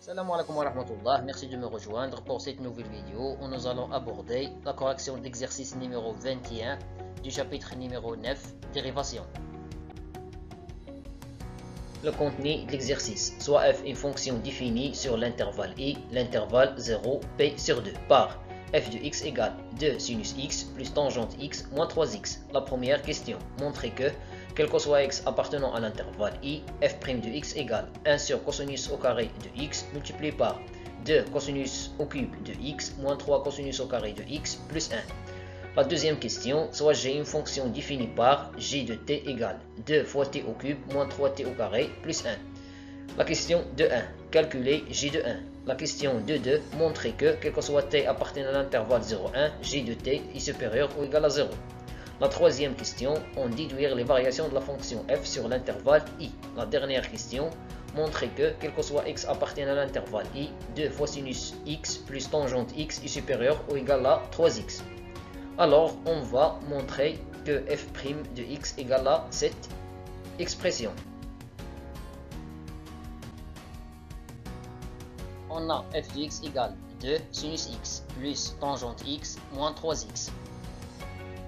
Salam alaikum wa rahmatullah, merci de me rejoindre pour cette nouvelle vidéo où nous allons aborder la correction d'exercice numéro 21 du chapitre numéro 9, dérivation. Le contenu de l'exercice, soit f une fonction définie sur l'intervalle i, l'intervalle 0, p sur 2, par f de x égale 2 sinus x plus tangente x moins 3x. La première question, montrer que, quel que soit x appartenant à l'intervalle i, f' de x égale 1 sur cosinus au carré de x multiplié par 2 cosinus au cube de x moins 3 cosinus au carré de x plus 1. La deuxième question, soit j'ai une fonction définie par g de t égale 2 fois t au cube moins 3t au carré plus 1. La question de 1, calculer g de 1. La question de 2, montrer que, quel que soit t appartenant à l'intervalle 0,1, g de t est supérieur ou égal à 0. La troisième question, on déduire les variations de la fonction f sur l'intervalle i. La dernière question, montrer que, quel que soit x appartenant à l'intervalle i, 2 fois sinus x plus tangente x est supérieur ou égal à 3x. Alors, on va montrer que f' de x égale à cette expression. On a f de x égale 2 sinus x plus tangente x moins 3x.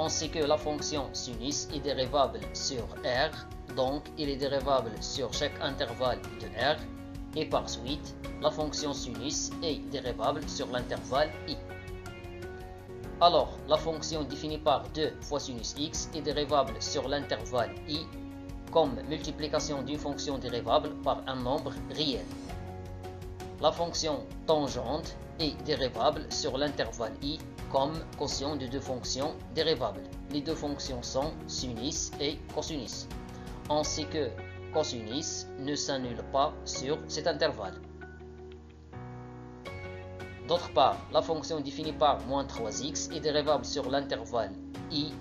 On sait que la fonction sinus est dérivable sur R, donc il est dérivable sur chaque intervalle de R, et par suite, la fonction sinus est dérivable sur l'intervalle i. Alors, la fonction définie par 2 fois sinus x est dérivable sur l'intervalle i comme multiplication d'une fonction dérivable par un nombre réel. La fonction tangente est dérivable sur l'intervalle i comme quotient de deux fonctions dérivables. Les deux fonctions sont sinus et cosinus. On sait que cosinus ne s'annule pas sur cet intervalle. D'autre part, la fonction définie par moins 3x est dérivable sur l'intervalle i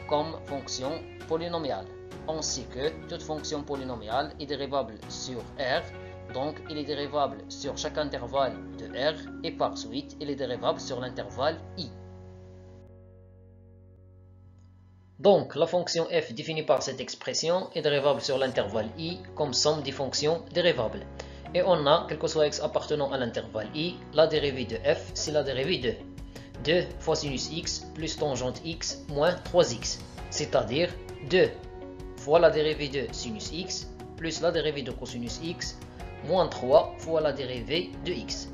comme fonction polynomiale. On sait que toute fonction polynomiale est dérivable sur R, donc il est dérivable sur chaque intervalle de R et par suite il est dérivable sur l'intervalle i. Donc la fonction f définie par cette expression est dérivable sur l'intervalle i comme somme des fonctions dérivables. Et on a, quel que soit x appartenant à l'intervalle i, la dérivée de f c'est la dérivée de 2 fois sinus x plus tangente x moins 3x, c'est-à-dire 2 fois la dérivée de sinus x plus la dérivée de cosinus x moins 3 fois la dérivée de x.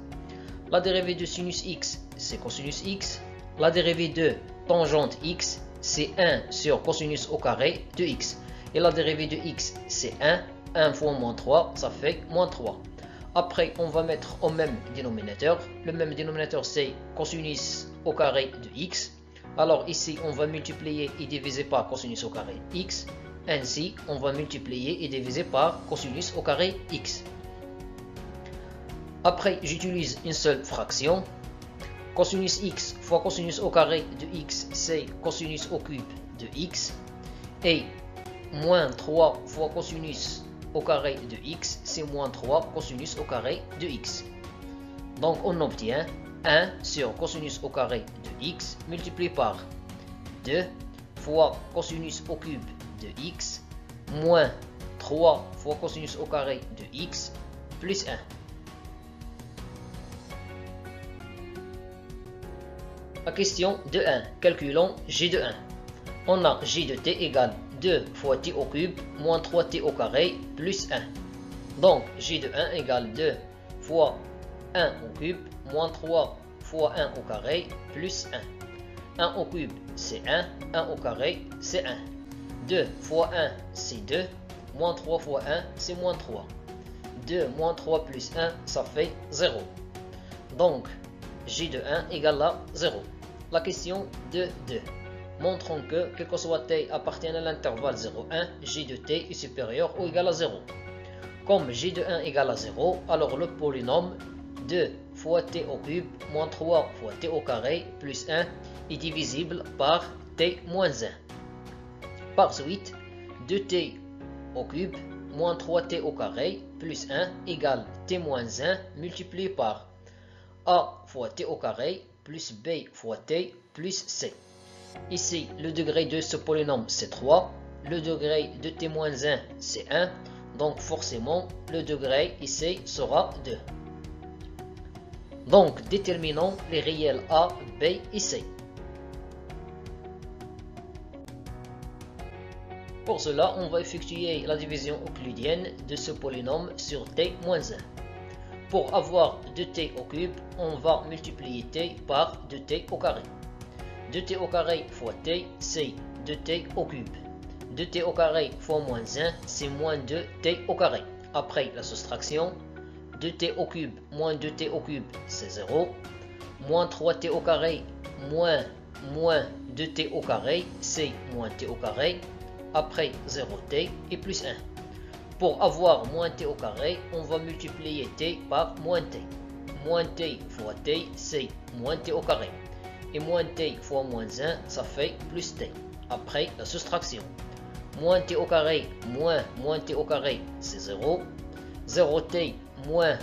La dérivée de sinus x, c'est cosinus x. La dérivée de tangente x, c'est 1 sur cosinus au carré de x. Et la dérivée de x, c'est 1. 1 fois moins 3, ça fait moins 3. Après, on va mettre au même dénominateur. Le même dénominateur, c'est cosinus au carré de x. Alors ici, on va multiplier et diviser par cosinus au carré x. Ainsi, on va multiplier et diviser par cosinus au carré x. Après, j'utilise une seule fraction. Cosinus x fois cosinus au carré de x, c'est cosinus au cube de x. Et moins 3 fois cosinus au carré de x, c'est moins 3 cosinus au carré de x. Donc, on obtient 1 sur cosinus au carré de x multiplié par 2 fois cosinus au cube de x moins 3 fois cosinus au carré de x plus 1. La question de 1. Calculons g de 1. On a g de t égale 2 fois t au cube moins 3t au carré plus 1. Donc g de 1 égale 2 fois 1 au cube moins 3 fois 1 au carré plus 1. 1 au cube c'est 1, 1 au carré c'est 1. 2 fois 1 c'est 2, moins 3 fois 1 c'est moins 3. 2 moins 3 plus 1 ça fait 0. Donc g de 1 égale à 0. La question de 2. Montrons que, quel que soit t appartient à l'intervalle 0,1, g de t est supérieur ou égal à 0. Comme g de 1 égale à 0, alors le polynôme 2 fois t au cube moins 3 fois t au carré plus 1 est divisible par t moins 1. Par suite, 2t au cube moins 3t au carré plus 1 égale t moins 1 multiplié par a fois t au carré plus b fois t plus c. Ici, le degré de ce polynôme c'est 3, le degré de t moins 1 c'est 1, donc forcément le degré ici sera 2. Donc, déterminons les réels a, b et c. Pour cela, on va effectuer la division euclidienne de ce polynôme sur t-1. Pour avoir 2t au cube, on va multiplier t par 2t au carré. 2t au carré fois t, c'est 2t au cube. 2t au carré fois moins 1, c'est moins 2t au carré. Après la soustraction, 2t au cube moins 2t au cube, c'est 0. Moins 3t au carré moins 2t au carré, c'est moins t au carré. Après 0t et plus 1. Pour avoir moins t au carré, on va multiplier t par moins t. Moins t fois t, c'est moins t au carré. Et moins t fois moins 1, ça fait plus t. Après la soustraction. Moins t au carré moins t au carré, c'est 0. 0t moins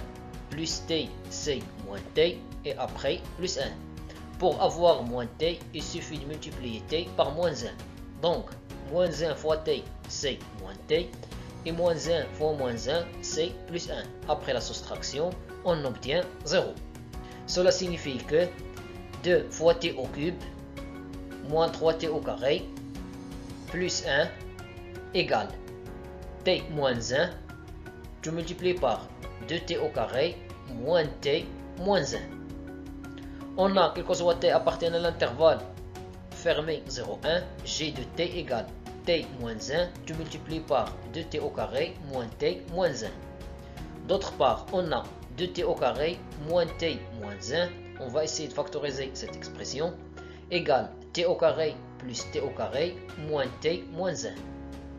plus t, c'est moins t. Et après plus 1. Pour avoir moins t, il suffit de multiplier t par moins 1. Donc, moins 1 fois t, c'est moins t. Et moins 1 fois moins 1, c'est plus 1. Après la soustraction, on obtient 0. Cela signifie que 2 fois t au cube, moins 3t au carré, plus 1, égale t moins 1, tu multiplies par 2t au carré, moins t, moins 1. On a, quel que soit t appartenant à l'intervalle fermé 0,1, g de t égale t moins 1, tu multiplies par 2t au carré moins t moins 1. D'autre part, on a 2t au carré moins t moins 1, on va essayer de factoriser cette expression, égale t au carré plus t au carré moins t moins 1.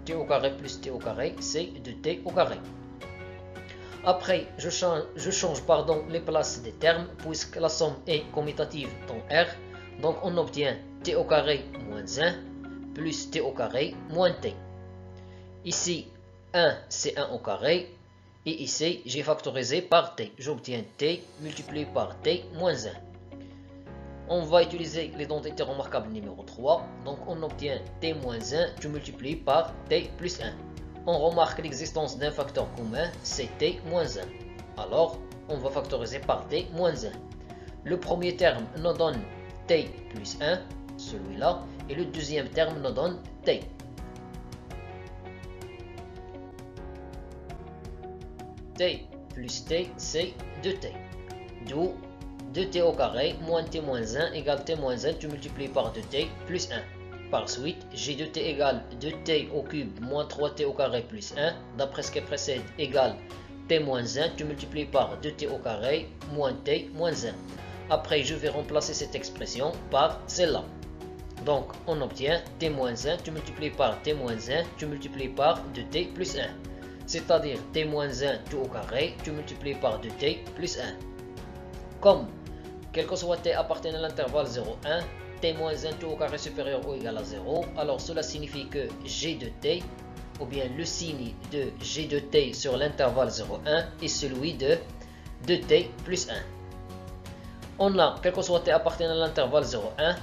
t au carré plus t au carré, c'est 2t au carré. Après, je change les places des termes, puisque la somme est commutative dans R, donc on obtient t au carré moins 1, plus t au carré moins t. Ici, 1 c'est 1 au carré. Et ici, j'ai factorisé par t. J'obtiens t multiplié par t moins 1. On va utiliser l'identité remarquable numéro 3. Donc on obtient t moins 1, tu multiplies par t plus 1. On remarque l'existence d'un facteur commun, c'est t moins 1. Alors, on va factoriser par t moins 1. Le premier terme nous donne t plus 1, celui-là. Et le deuxième terme nous donne t. T plus t, c'est 2t. D'où 2t au carré moins t moins 1 égale t moins 1, tu multiplies par 2t plus 1. Par suite, g de t égale 2t au cube moins 3t au carré plus 1. D'après ce qui précède, égale t moins 1, tu multiplies par 2t au carré moins t moins 1. Après, je vais remplacer cette expression par celle-là. Donc, on obtient t moins 1, tu multiplies par t moins 1, tu multiplies par 2t plus 1. C'est-à-dire t moins 1 tout au carré, tu multiplies par 2t plus 1. Comme, quel que soit t appartenant à l'intervalle 0,1, t moins 1 tout au carré supérieur ou égal à 0, alors cela signifie que g de t, ou bien le signe de g de t sur l'intervalle 0,1 est celui de 2t plus 1. On a, quel que soit t appartenant à l'intervalle 0,1,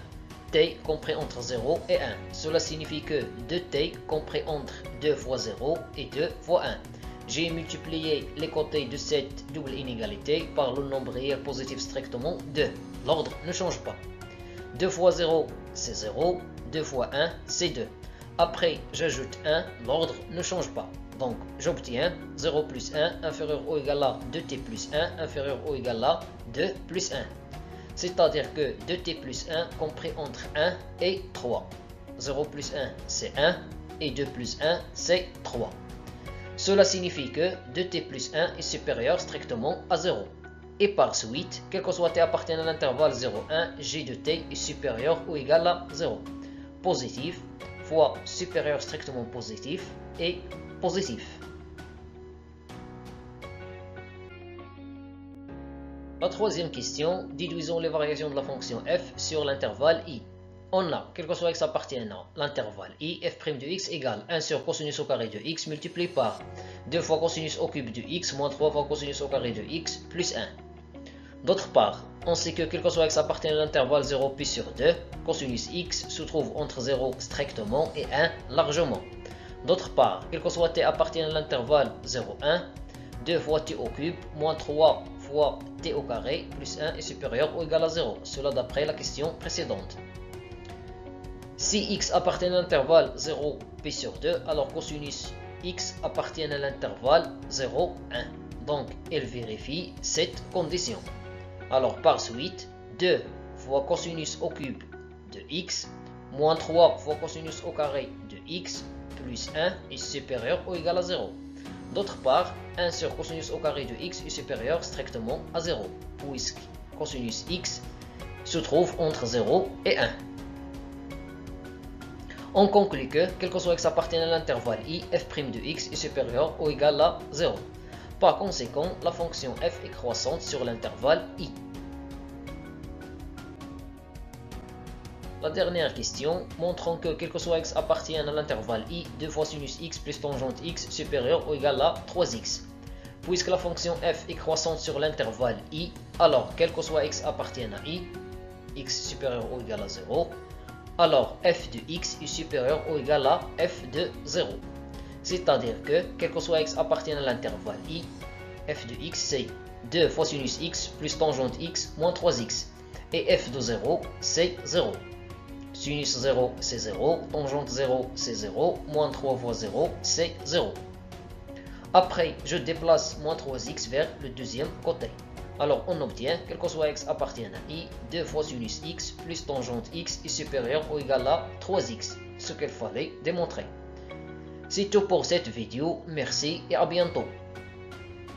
t compris entre 0 et 1. Cela signifie que 2t compris entre 2 fois 0 et 2 fois 1. J'ai multiplié les côtés de cette double inégalité par le nombre réel positif strictement 2. L'ordre ne change pas. 2 fois 0, c'est 0. 2 fois 1, c'est 2. Après, j'ajoute 1. L'ordre ne change pas. Donc, j'obtiens 0 plus 1 inférieur ou égal à 2t plus 1 inférieur ou égal à 2 plus 1. C'est-à-dire que 2t plus 1 compris entre 1 et 3. 0 plus 1, c'est 1. Et 2 plus 1, c'est 3. Cela signifie que 2t plus 1 est supérieur strictement à 0. Et par suite, quel que soit t appartenant à l'intervalle 0,1, g de t est supérieur ou égal à 0. Positif fois supérieur strictement positif et positif. La troisième question, déduisons les variations de la fonction f sur l'intervalle i. On a, quel que soit x appartenant à l'intervalle i, f' de x égale 1 sur cosinus au carré de x multiplié par 2 fois cosinus au cube de x moins 3 fois cosinus au carré de x plus 1. D'autre part, on sait que quel que soit x appartenant à l'intervalle 0 pi sur 2, cosinus x se trouve entre 0 strictement et 1 largement. D'autre part, quel que soit t appartenant à l'intervalle 0,1, 2 fois t au cube moins 3 fois t au carré plus 1 est supérieur ou égal à 0. Cela d'après la question précédente. Si x appartient à l'intervalle 0, p sur 2, alors cosinus x appartient à l'intervalle 0, 1. Donc, elle vérifie cette condition. Alors, par suite, 2 fois cosinus au cube de x, moins 3 fois cosinus au carré de x, plus 1 est supérieur ou égal à 0. D'autre part, 1 sur cosinus au carré de x est supérieur strictement à 0, puisque cosinus x se trouve entre 0 et 1. On conclut que, quel que soit x appartient à l'intervalle i, f' de x est supérieur ou égal à 0. Par conséquent, la fonction f est croissante sur l'intervalle i. La dernière question, montrant que quel que soit x appartient à l'intervalle i, 2 fois sinus x plus tangente x supérieur ou égal à 3x. Puisque la fonction f est croissante sur l'intervalle i, alors quel que soit x appartient à i, x supérieur ou égal à 0, alors f de x est supérieur ou égal à f de 0. C'est-à-dire que, quel que soit x appartient à l'intervalle i, f de x c'est 2 fois sinus x plus tangente x moins 3x. Et f de 0 c'est 0. Sinus 0 c'est 0, tangente 0 c'est 0, moins 3 fois 0 c'est 0. Après, je déplace moins 3x vers le deuxième côté. Alors on obtient, quel que soit x appartient à i, 2 fois sinus x plus tangente x est supérieur ou égal à 3x, ce qu'il fallait démontrer. C'est tout pour cette vidéo, merci et à bientôt.